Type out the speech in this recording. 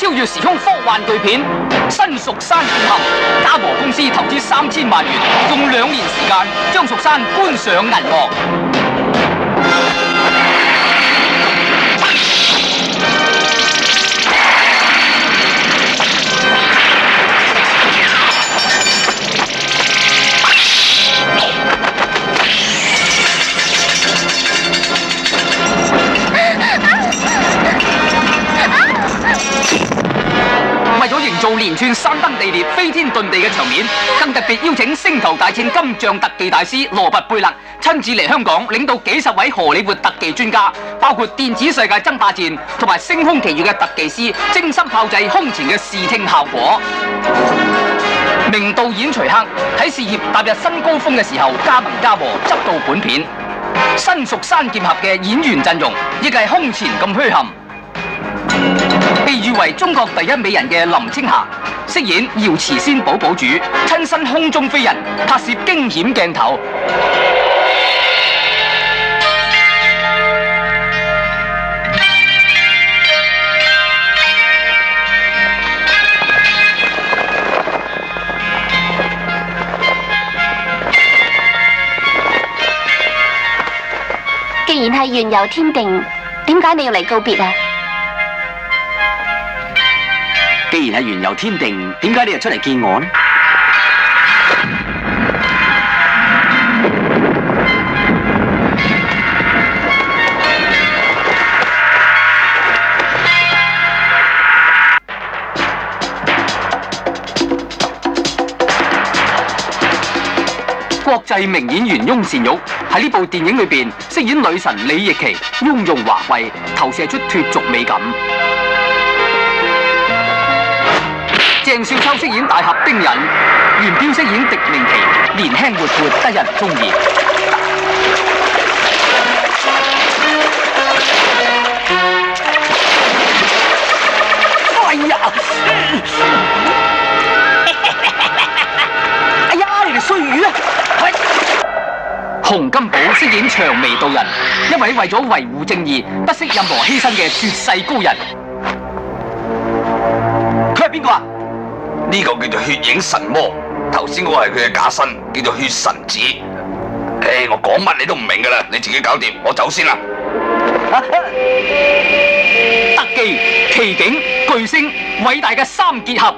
超越時空科幻巨片《新蜀山劍俠》，嘉禾公司投資3000萬元，用2年時間將蜀山搬上銀幕。為咗營造連串山崩地裂、飛天遁地嘅場面，更特別邀請星球大戰金像特技大師羅拔貝勒親自嚟香港，領導幾十位荷里活特技專家，包括電子世界爭霸戰同埋星空奇遇嘅特技師，精心炮製空前嘅視聽效果。名導演徐克喺事業踏入新高峰嘅時候，加盟嘉禾執導本片《新蜀山劍俠》嘅演員陣容亦係空前咁墟冚。被譽為中國第一美人嘅林青霞飾演瑤池仙寶寶主，親身空中飛人，拍攝驚險鏡頭。既然係緣由天定，點解你要嚟告別啊？既然係緣由天定，點解你又出嚟見我呢？國際名演員翁倩玉喺呢部電影裏邊飾演女神李易祺，雍容華貴，投射出脫俗美感。鄭少秋飾演大俠丁隱，元彪飾演狄明琪，年輕活潑，得人中意。哎呀！哎呀！你哋衰魚啊！洪金寶飾演長眉道人，一位為咗維護正義不惜任何犧牲嘅絕世高人。佢係邊個啊？呢個叫做血影神魔，頭先嗰個係佢嘅假身，叫做血神子。我講乜你都唔明噶啦，你自己搞掂，我走先啦。特技、奇景、巨星，偉大嘅三結合。